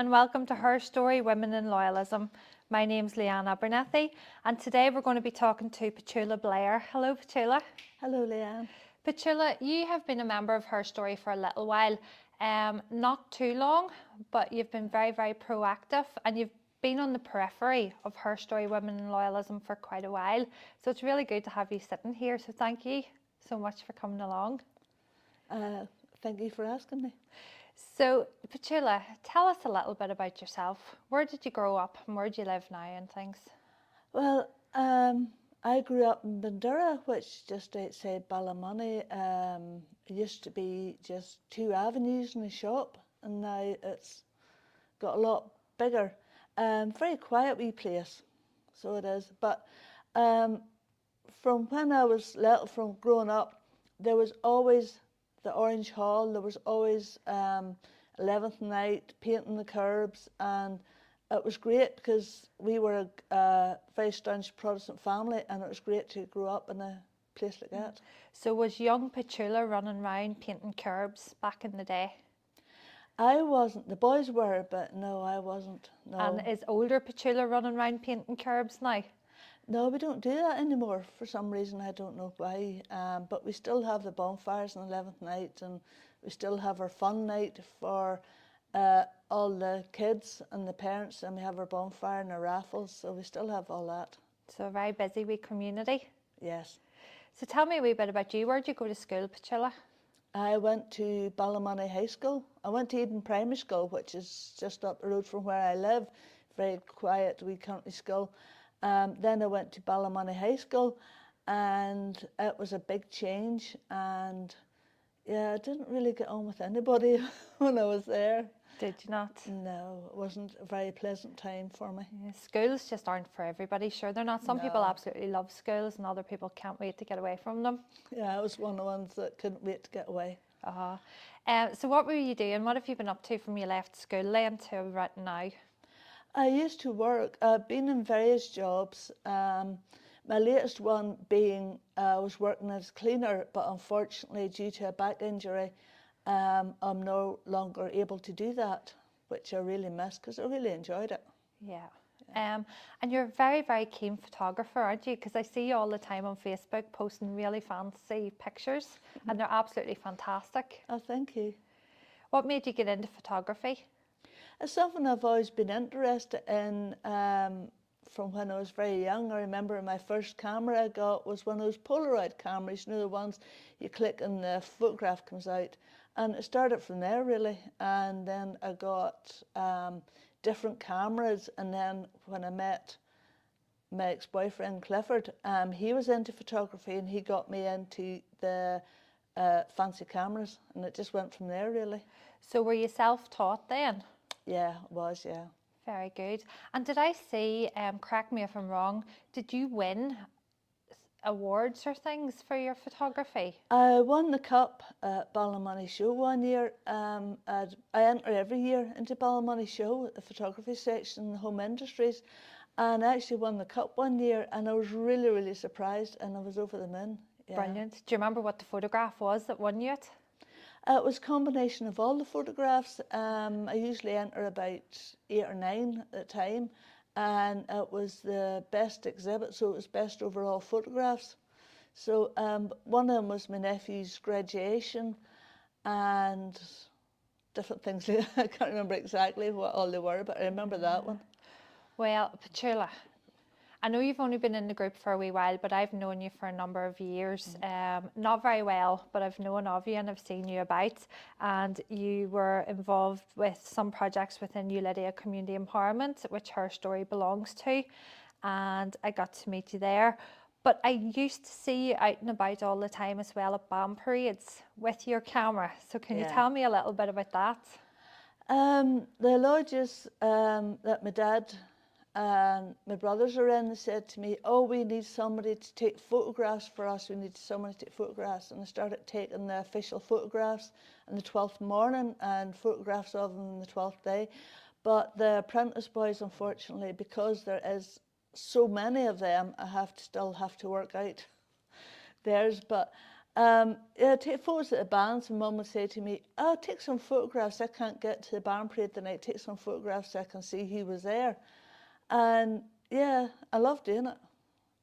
and welcome to Her Story, Women in Loyalism. My name's Leanne Abernethy and today we're going to be talking to Petula Blair. Hello Petula. Hello Leanne. Petula, you have been a member of Her Story for a little while, not too long, but you've been very, very proactive and you've been on the periphery of Her Story, Women in Loyalism for quite a while. So it's really good to have you sitting here, so thank you so much for coming along. Thank you for asking me. So, Petula, tell us a little bit about yourself. Where did you grow up and where do you live now and things? Well, I grew up in Bandura, which just outside Ballymoney. It used to be just 2 avenues and a shop, and now it's got a lot bigger. Very quiet wee place, so it is. But from when I was little, from growing up, there was always the Orange Hall, there was always 11th night, painting the curbs, and it was great because we were a very staunch Protestant family and it was great to grow up in a place like that. So was young Petula running around painting curbs back in the day? I wasn't, the boys were, but no, I wasn't, no. And is older Petula running around painting curbs now? No, we don't do that anymore for some reason, I don't know why, but we still have the bonfires on 11th night and we still have our fun night for all the kids and the parents, and we have our bonfire and our raffles, so we still have all that. So a very busy wee community. Yes. So tell me a wee bit about you. Where did you go to school, Petula? I went to Ballymoney High School. I went to Eden Primary School, which is just up the road from where I live, very quiet wee country school. Then I went to Ballymoney High School and it was a big change, and yeah, I didn't really get on with anybody when I was there. Did you not? No, it wasn't a very pleasant time for me. Yeah, schools just aren't for everybody, sure they're not. Some people absolutely love schools and other people can't wait to get away from them. Yeah, I was one of the ones that couldn't wait to get away. So what were you doing? What have you been up to from you left school then to right now? I used to work, I've been in various jobs. My latest one being I was working as a cleaner, but unfortunately due to a back injury, I'm no longer able to do that, which I really miss because I really enjoyed it. Yeah. And you're a very, very keen photographer, aren't you? Because I see you all the time on Facebook posting really fancy pictures and they're absolutely fantastic. Oh, thank you. What made you get into photography? It's something I've always been interested in from when I was very young. I remember my first camera I got was one of those Polaroid cameras, you know, the ones you click and the photograph comes out. And it started from there really, and then I got different cameras, and then when I met my ex-boyfriend Clifford, he was into photography and he got me into the fancy cameras, and it just went from there really. So were you self-taught then? Yeah, it was, yeah. Very good. And did I see, correct me if I'm wrong, did you win awards or things for your photography? I won the cup at Ballymoney Show one year. I enter every year into Ballymoney Show, the photography section in the home industries, and I actually won the cup one year, and I was really, really surprised, and I was over the moon. Yeah. Brilliant. Do you remember what the photograph was that won you it? It was a combination of all the photographs. I usually enter about 8 or 9 at a time, and it was the best exhibit, so it was best overall photographs. So one of them was my nephew's graduation and different things. I can't remember exactly what all they were, but I remember that one. Well, Petula, I know you've only been in the group for a wee while, but I've known you for a number of years. Not very well, but I've known of you and I've seen you about. And you were involved with some projects within Lydia Community Empowerment, which Her Story belongs to. And I got to meet you there. But I used to see you out and about all the time as well at band parades with your camera. So can you tell me a little bit about that? The lodges that my dad and my brothers are in, they said to me, oh, we need somebody to take photographs for us, we need someone to take photographs. And I started taking the official photographs on the 12th morning and photographs of them on the 12th day. But the apprentice boys, unfortunately, because there is so many of them, I still have to work out theirs. But Yeah, take photos at the bands, and Mum would say to me, "Oh, take some photographs. I can't get to the band parade tonight. Take some photographs so I can see who was there." And yeah, I love doing it.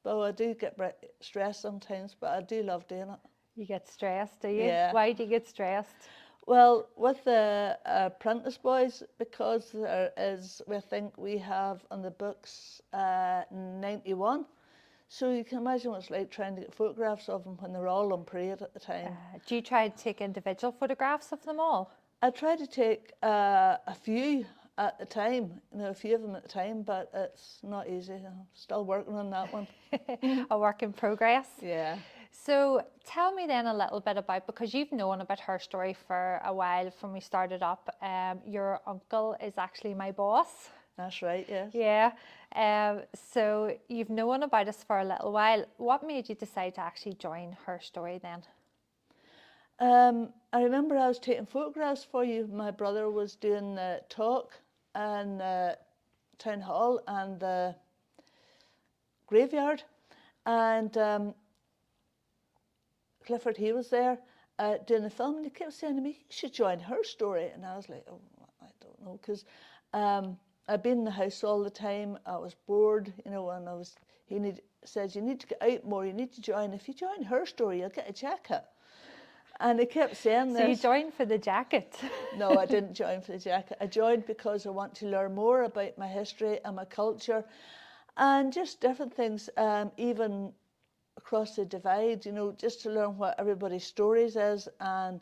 But I do get stressed sometimes, but I do love doing it. You get stressed, do you? Yeah. Why do you get stressed? Well, with the apprentice boys, because there is, we think we have on the books 91. So you can imagine what it's like trying to get photographs of them when they're all on parade at the time. Do you try to take individual photographs of them all? I try to take a few at the time, a few of them at the time, but it's not easy. I'm still working on that one. A work in progress. Yeah. So tell me then a little bit about, because you've known about HERstory for a while from we started up, your uncle is actually my boss. That's right, yes. Yeah. So you've known about us for a little while. What made you decide to actually join HERstory then? I remember I was taking photographs for you. My brother was doing the talk in the town hall and the graveyard, and Clifford, he was there doing the film, and he kept saying to me, "You should join HERstory." And I was like, "Oh, I don't know," because I'd been in the house all the time. I was bored, and he said, "You need to get out more. You need to join. If you join HERstory, you'll get a jacket." And he kept saying this. So you joined for the jacket? No, I didn't join for the jacket. I joined because I want to learn more about my history and my culture, and just different things, even across the divide, just to learn what everybody's stories is. And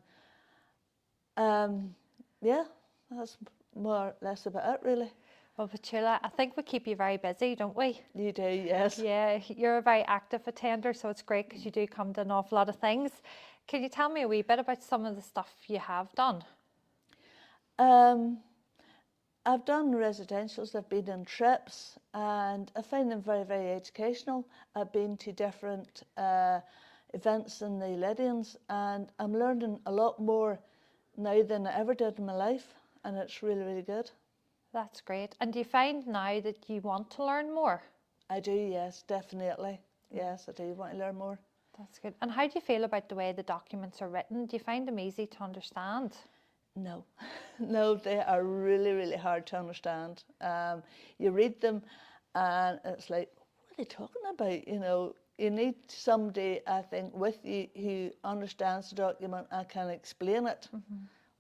yeah, that's more or less about it, really. Well, Petula, I think we keep you very busy, don't we? You do, yes. Yeah, you're a very active attender, so it's great because you do come to an awful lot of things. Can you tell me a wee bit about some of the stuff you have done? I've done residentials, I've been on trips, and I find them very, very educational. I've been to different events in the Lydians, and I'm learning a lot more now than I ever did in my life, and it's really, really good. That's great. And do you find now that you want to learn more? I do, yes, definitely. Yes, I do want to learn more. That's good. And how do you feel about the way the documents are written? Do you find them easy to understand? No, no, they are really, really hard to understand. You read them and it's like, what are they talking about? You need somebody, I think, with you who understands the document and can explain it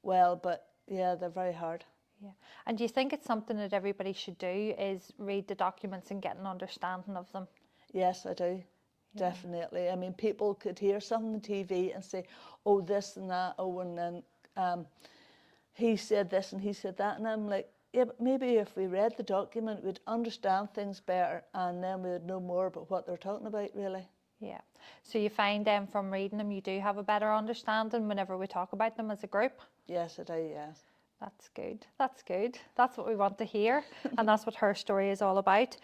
well, but yeah, they're very hard. Yeah. And do you think it's something that everybody should do, is read the documents and get an understanding of them? Yes, I do. Yeah. Definitely. I mean, people could hear something on TV and say, "Oh, this and that, oh," and then he said this and he said that, and I'm like, yeah, but maybe if we read the document, we'd understand things better, and then we would know more about what they're talking about, really. Yeah. So you find from reading them, you do have a better understanding whenever we talk about them as a group? Yes, I do, yes. That's good. That's good. That's what we want to hear, and that's what HERstory is all about.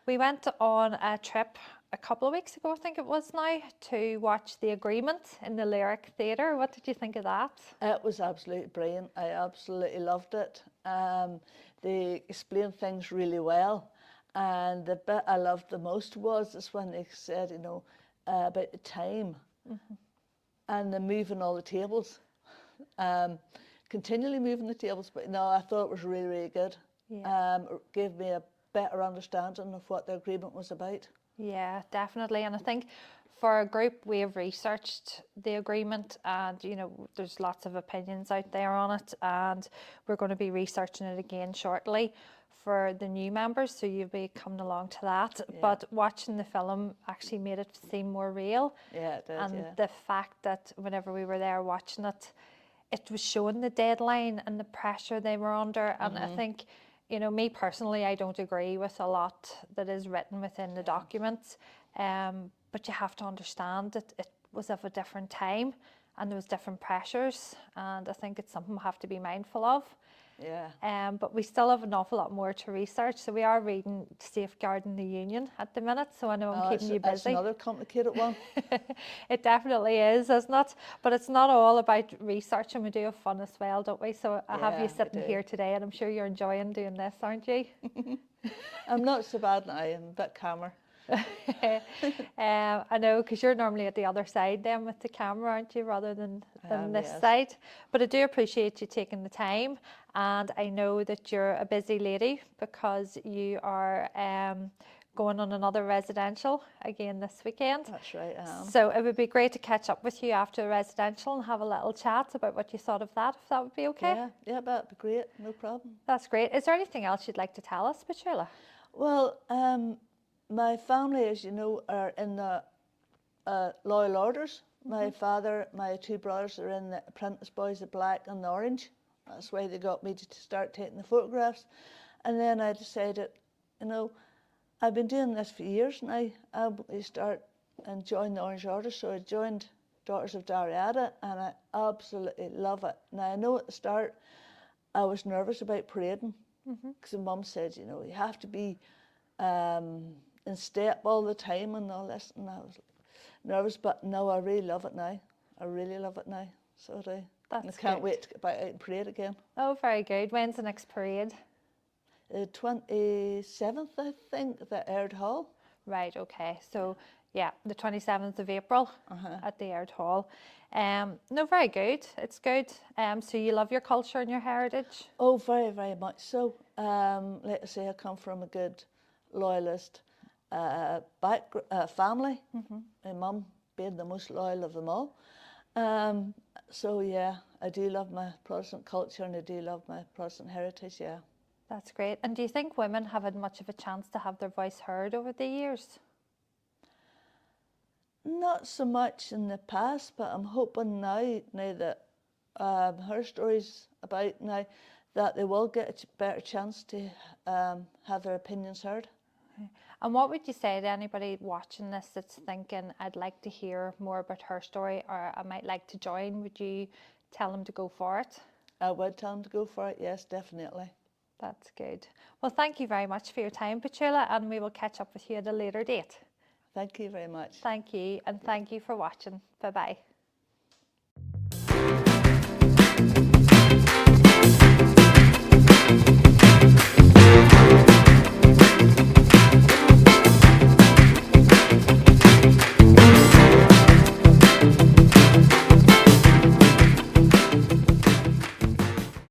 We went on a trip a couple of weeks ago, I think it was now, to watch The Agreement in the Lyric Theatre. What did you think of that? It was absolutely brilliant. I absolutely loved it. They explained things really well, and the bit I loved the most was when they said, about the time and the moving all the tables. Continually moving the tables, but no, I thought it was really, really good. Yeah. It gave me a better understanding of what the agreement was about. Yeah, definitely. And I think for a group, we have researched the agreement, and there's lots of opinions out there on it, and we're going to be researching it again shortly for the new members, so you'll be coming along to that. Yeah. But watching the film actually made it seem more real. Yeah, it did. And the fact that whenever we were there watching it, it was showing the deadline and the pressure they were under. And I think, me personally, I don't agree with a lot that is written within the documents. But you have to understand that it was of a different time and there was different pressures. And I think it's something we have to be mindful of. Yeah. But we still have an awful lot more to research. So we are reading Safeguarding the Union at the minute. So I know I'm keeping you busy. That's another complicated one. It definitely is, isn't it? But it's not all about research, and we do have fun as well, don't we? So I have you sitting here today, and I'm sure you're enjoying doing this, aren't you? I'm not so bad now. I'm a bit calmer. I know, because you're normally at the other side then with the camera, aren't you, rather than this yes. side. But I do appreciate you taking the time, and I know that you're a busy lady because you are going on another residential again this weekend. That's right, I am. So it would be great to catch up with you after the residential and have a little chat about what you thought of that, if that would be okay. Yeah, that'd be great, no problem. That's great. Is there anything else you'd like to tell us, Petula? Well, my family, as you know, are in the loyal orders. My father, my two brothers are in the apprentice boys, the black and the orange. That's why they got me to start taking the photographs. And then I decided, you know, I've been doing this for years now. I want to start and join the Orange Order. So I joined Daughters of Dariada, and I absolutely love it. Now, I know at the start I was nervous about parading, because Mum said, you know, you have to be in step all the time and all this, and I was nervous, but no, I really love it now. I really love it now. So I can't wait to get back out and parade again. Oh, very good. When's the next parade? The 27th, I think, at the Aird Hall. Right, okay. So, yeah, the 27th of April at the Aird Hall. No, very good. It's good. So you love your culture and your heritage? Oh, very, very much so. Like I say, I come from a good loyalist family. My mum being the most loyal of them all. So, yeah, I do love my Protestant culture, and I do love my Protestant heritage, yeah. That's great. And do you think women have had much of a chance to have their voice heard over the years? Not so much in the past, but I'm hoping now that HERstory's about now, that they will get a better chance to have their opinions heard. And what would you say to anybody watching this that's thinking, I'd like to hear more about HERstory, or I might like to join? Would you tell them to go for it? I would tell them to go for it, yes, definitely. That's good. Well, thank you very much for your time, Petula, and we will catch up with you at a later date. Thank you very much. Thank you, and thank you for watching. Bye-bye.